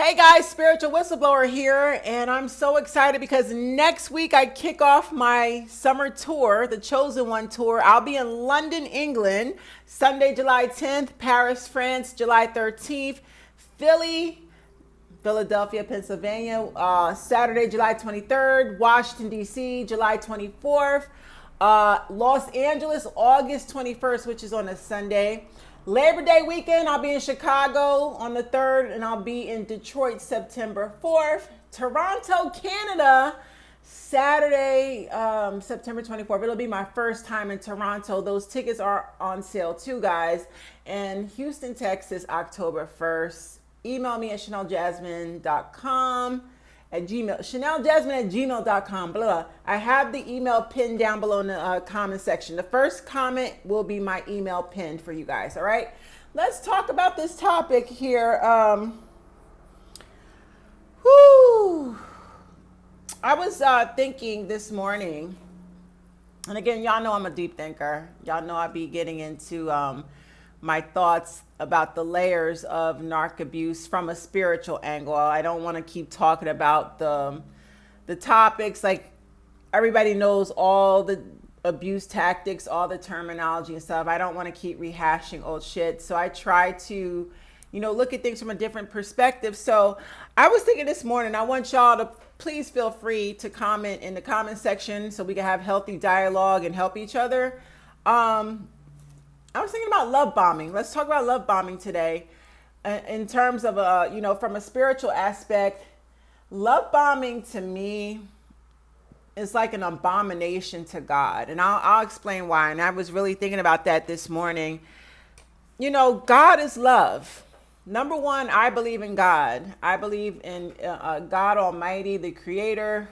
Hey guys, Spiritual Whistleblower here, and I'm so excited because next week I kick off my summer tour, the Chosen One tour. I'll be in London, England, Sunday, July 10th, Paris, France, July 13th, Philadelphia, Pennsylvania, Saturday, July 23rd, Washington, D.C., July 24th, Los Angeles, August 21st, which is on a Sunday. Labor Day weekend, I'll be in Chicago on the 3rd, and I'll be in Detroit September 4th. Toronto, Canada, Saturday, September 24th. It'll be my first time in Toronto. Those tickets are on sale too, guys. And Houston, Texas, October 1st. Email me at chaneljasmine.com. at Gmail, chaneljasmine@gmail.com. Blah, blah. I have the email pinned down below in the comment section. The first comment will be my email pinned for you guys. All right, let's talk about this topic here. I was thinking this morning, and again, y'all know I'm a deep thinker. Y'all know I be getting into my thoughts about the layers of narc abuse from a spiritual angle. I don't want to keep talking about the topics. Like, everybody knows all the abuse tactics, all the terminology and stuff. I don't want to keep rehashing old shit. So I try to, look at things from a different perspective. So I was thinking this morning, I want y'all to please feel free to comment in the comment section so we can have healthy dialogue and help each other. I was thinking about love bombing. Let's talk about love bombing today. In terms of, from a spiritual aspect, love bombing to me is like an abomination to God. And I'll explain why. And I was really thinking about that this morning. God is love. Number one, I believe in God. I believe in God Almighty, the Creator.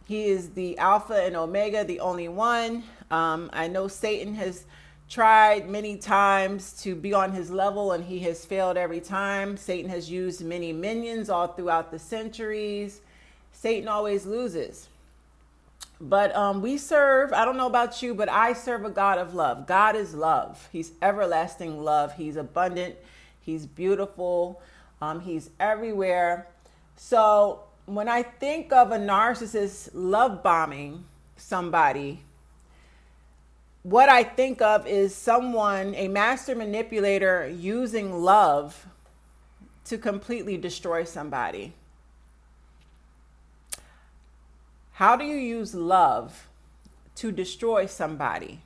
He is the Alpha and Omega, the only one. I know Satan has tried many times to be on his level, and he has failed every time. Satan has used many minions all throughout the centuries. Satan always loses. But we serve, I don't know about you, but I serve a God of love. God is love. He's everlasting love. He's abundant. He's beautiful. He's everywhere. So when I think of a narcissist love bombing somebody, what I think of is someone, a master manipulator, using love to completely destroy somebody. How do you use love to destroy somebody?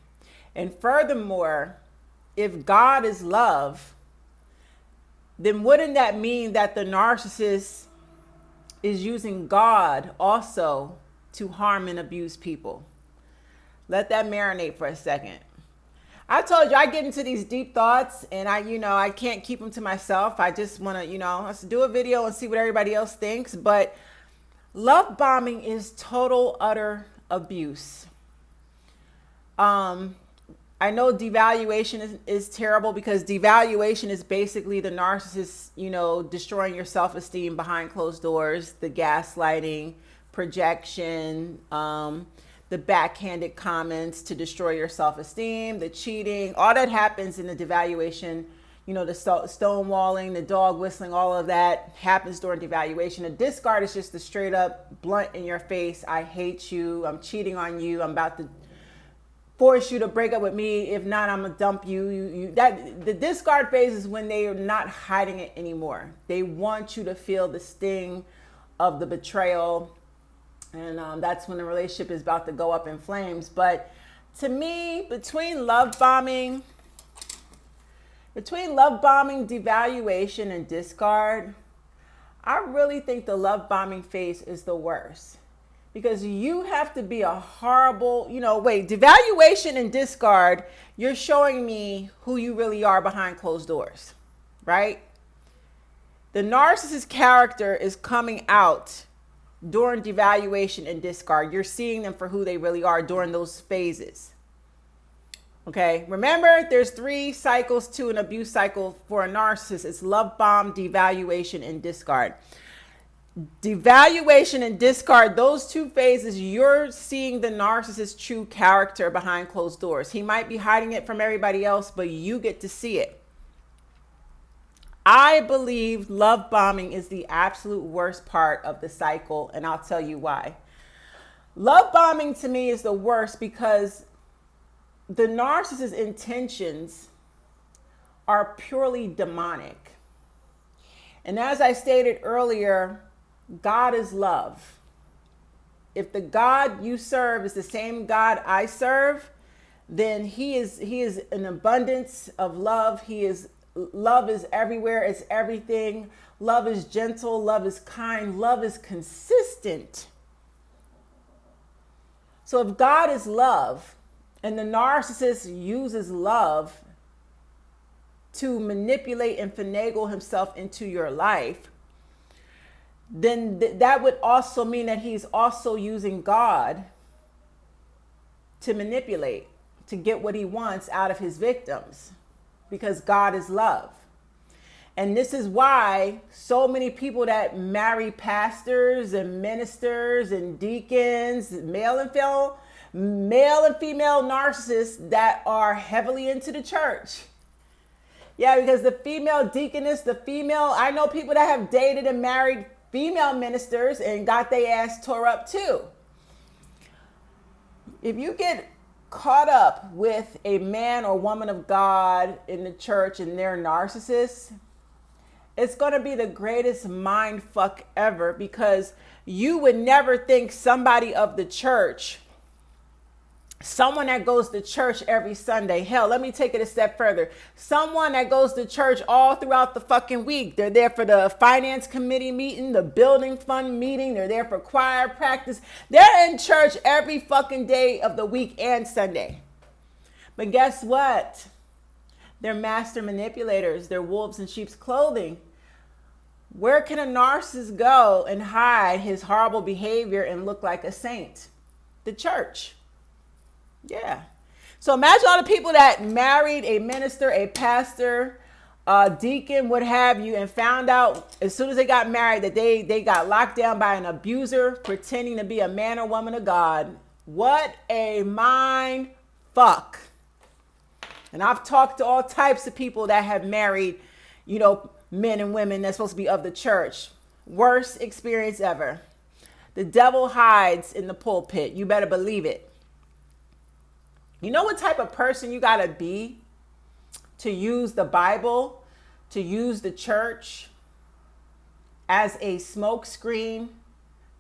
And furthermore, if God is love, then wouldn't that mean that the narcissist is using God also to harm and abuse people? Let that marinate for a second. I told you I get into these deep thoughts, and I can't keep them to myself. I just want to, let's do a video and see what everybody else thinks. But love bombing is total, utter abuse. I know devaluation is terrible, because devaluation is basically the narcissist, destroying your self-esteem behind closed doors, the gaslighting, projection, the backhanded comments to destroy your self-esteem, the cheating, all that happens in the devaluation. The stonewalling, the dog whistling, all of that happens during devaluation. A discard is just the straight up blunt in your face. I hate you. I'm cheating on you. I'm about to force you to break up with me. If not, I'm gonna dump you. The discard phase is when they are not hiding it anymore. They want you to feel the sting of the betrayal. And that's when the relationship is about to go up in flames. But to me, between love bombing, devaluation, and discard, I really think the love bombing phase is the worst. Because you have to be a horrible, devaluation and discard, you're showing me who you really are behind closed doors, right? The narcissist character is coming out during devaluation and discard. You're seeing them for who they really are during those phases. Okay, remember, there's 3 cycles to an abuse cycle for a narcissist. It's love bomb, devaluation, and discard. Devaluation and discard, those 2 phases, you're seeing the narcissist's true character behind closed doors. He might be hiding it from everybody else, but you get to see it. I believe love bombing is the absolute worst part of the cycle, and I'll tell you why. Love bombing to me is the worst because the narcissist's intentions are purely demonic. And as I stated earlier, God is love. If the God you serve is the same God I serve, then he is an abundance of love. Love is everywhere, it's everything. Love is gentle, love is kind, love is consistent. So if God is love and the narcissist uses love to manipulate and finagle himself into your life, then that would also mean that he's also using God to manipulate, to get what he wants out of his victims, because God is love. And this is why so many people that marry pastors and ministers and deacons, male and female narcissists that are heavily into the church. Yeah, because the female deaconess, I know people that have dated and married female ministers and got their ass tore up too. If you get caught up with a man or woman of God in the church and they're narcissists, it's going to be the greatest mind fuck ever, because you would never think somebody of the church, someone that goes to church every Sunday, hell, let me take it a step further. Someone that goes to church all throughout the fucking week. They're there for the finance committee meeting, the building fund meeting. They're there for choir practice. They're in church every fucking day of the week and Sunday. But guess what? They're master manipulators. They're wolves in sheep's clothing. Where can a narcissist go and hide his horrible behavior and look like a saint? The church. Yeah. So imagine all the people that married a minister, a pastor, a deacon, what have you, and found out as soon as they got married that they got locked down by an abuser pretending to be a man or woman of God. What a mind fuck. And I've talked to all types of people that have married, men and women that's supposed to be of the church. Worst experience ever. The devil hides in the pulpit. You better believe it. You know what type of person you got to be to use the Bible, to use the church as a smokescreen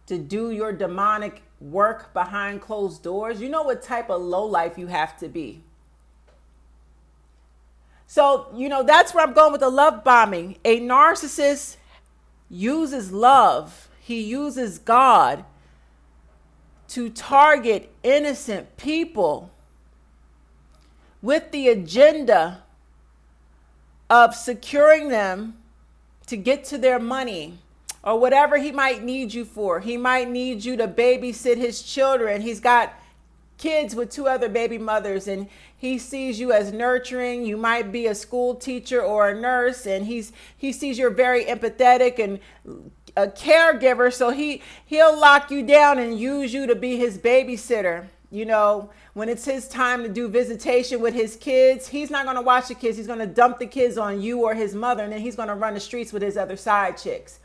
to do your demonic work behind closed doors? You know what type of lowlife you have to be. So, that's where I'm going with the love bombing. A narcissist uses love. He uses God to target innocent people with the agenda of securing them to get to their money or whatever he might need you for. He might need you to babysit his children. He's got kids with 2 other baby mothers and he sees you as nurturing. You might be a school teacher or a nurse, and he sees you're very empathetic and a caregiver. So he'll lock you down and use you to be his babysitter. When it's his time to do visitation with his kids, he's not going to watch the kids. He's going to dump the kids on you or his mother, and then he's going to run the streets with his other side chicks.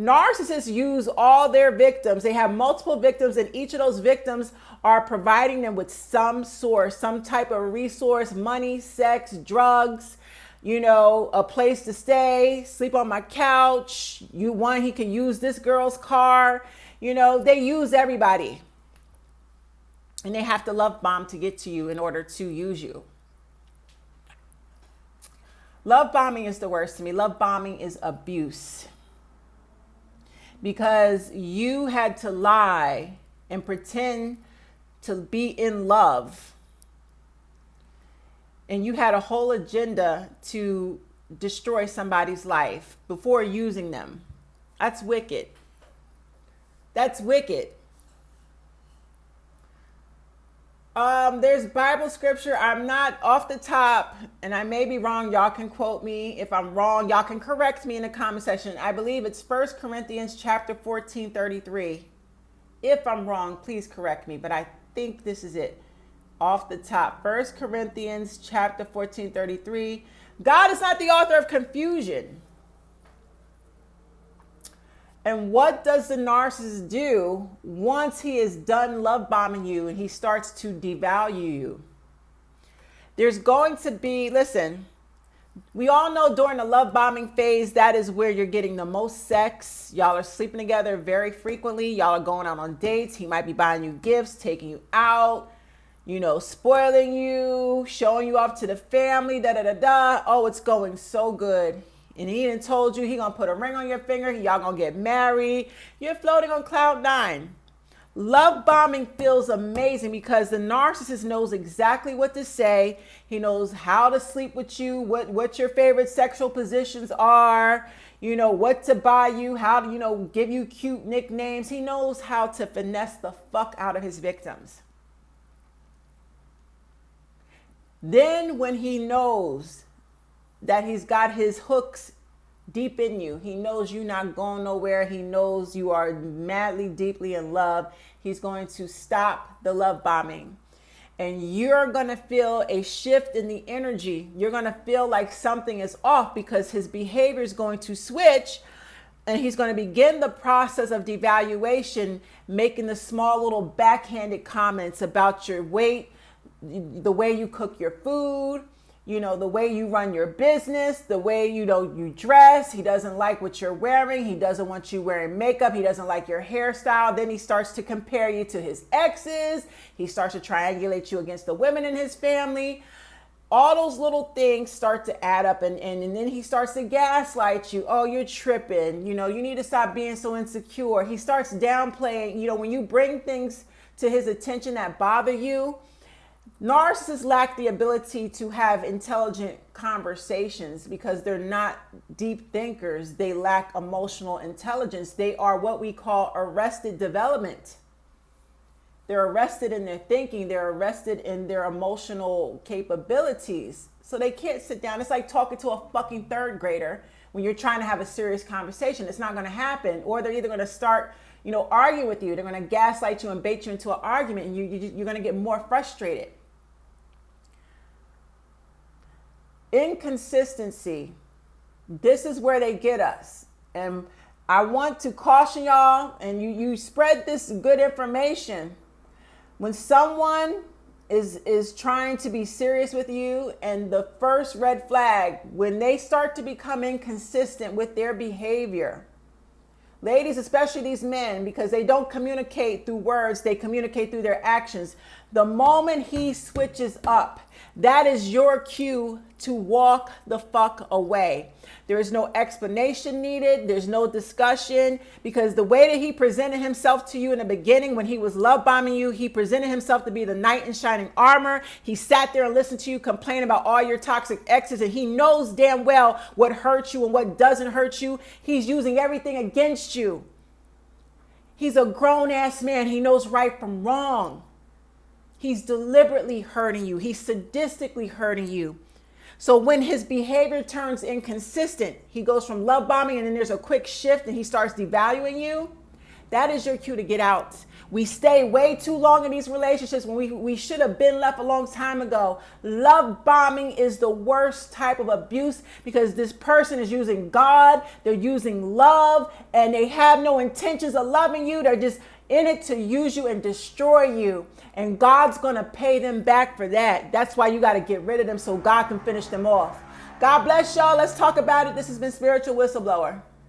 Narcissists use all their victims. They have multiple victims, and each of those victims are providing them with some source, some type of resource, money, sex, drugs, a place to stay, sleep on my couch. He can use this girl's car. They use everybody. And they have to love bomb to get to you in order to use you. Love bombing is the worst to me. Love bombing is abuse. Because you had to lie and pretend to be in love. And you had a whole agenda to destroy somebody's life before using them. That's wicked. That's wicked. There's Bible scripture. I'm not off the top, and I may be wrong. Y'all can quote me. If I'm wrong, y'all can correct me in the comment section. I believe it's 1 Corinthians chapter 14:33. If I'm wrong, please correct me, but I think this is it. Off the top, 1 Corinthians chapter 14:33. God is not the author of confusion. And what does the narcissist do once he is done love bombing you and he starts to devalue you? There's going to be, listen, we all know during the love bombing phase, that is where you're getting the most sex. Y'all are sleeping together very frequently. Y'all are going out on dates. He might be buying you gifts, taking you out, spoiling you, showing you off to the family, da-da-da-da. Oh, it's going so good. And he done told you he gonna put a ring on your finger. Y'all gonna get married. You're floating on cloud nine. Love bombing feels amazing because the narcissist knows exactly what to say. He knows how to sleep with you, what your favorite sexual positions are, what to buy you, how to, give you cute nicknames. He knows how to finesse the fuck out of his victims. Then when he knows that he's got his hooks deep in you, he knows you're not going nowhere, he knows you are madly, deeply in love, he's going to stop the love bombing. And you're going to feel a shift in the energy. You're going to feel like something is off because his behavior is going to switch, and he's going to begin the process of devaluation, making the small little backhanded comments about your weight, the way you cook your food, the way you run your business, the way, you dress. He doesn't like what you're wearing. He doesn't want you wearing makeup. He doesn't like your hairstyle. Then he starts to compare you to his exes. He starts to triangulate you against the women in his family. All those little things start to add up, and then he starts to gaslight you. Oh, you're tripping. You need to stop being so insecure. He starts downplaying, when you bring things to his attention that bother you. Narcissists lack the ability to have intelligent conversations because they're not deep thinkers. They lack emotional intelligence. They are what we call arrested development. They're arrested in their thinking. They're arrested in their emotional capabilities. So they can't sit down. It's like talking to a fucking third grader when you're trying to have a serious conversation. It's not going to happen. Or they're either going to start, arguing with you. They're going to gaslight you and bait you into an argument, and you're going to get more frustrated. Inconsistency. This is where they get us. And I want to caution y'all, and you spread this good information. When someone is trying to be serious with you, and the first red flag, when they start to become inconsistent with their behavior, ladies, especially these men, because they don't communicate through words, they communicate through their actions. The moment he switches up, that is your cue to walk the fuck away. There is no explanation needed. There's no discussion, because the way that he presented himself to you in the beginning, when he was love bombing you, he presented himself to be the knight in shining armor. He sat there and listened to you complain about all your toxic exes, and he knows damn well what hurts you and what doesn't hurt you. He's using everything against you. He's a grown ass man. He knows right from wrong. He's deliberately hurting you. He's sadistically hurting you. So when his behavior turns inconsistent, he goes from love bombing and then there's a quick shift and he starts devaluing you. That is your cue to get out. We stay way too long in these relationships when we should have been left a long time ago. Love bombing is the worst type of abuse because this person is using God, they're using love, and they have no intentions of loving you. They're just in it to use you and destroy you. And God's going to pay them back for that. That's why you got to get rid of them so God can finish them off. God bless y'all. Let's talk about it. This has been Spiritual Whistleblower.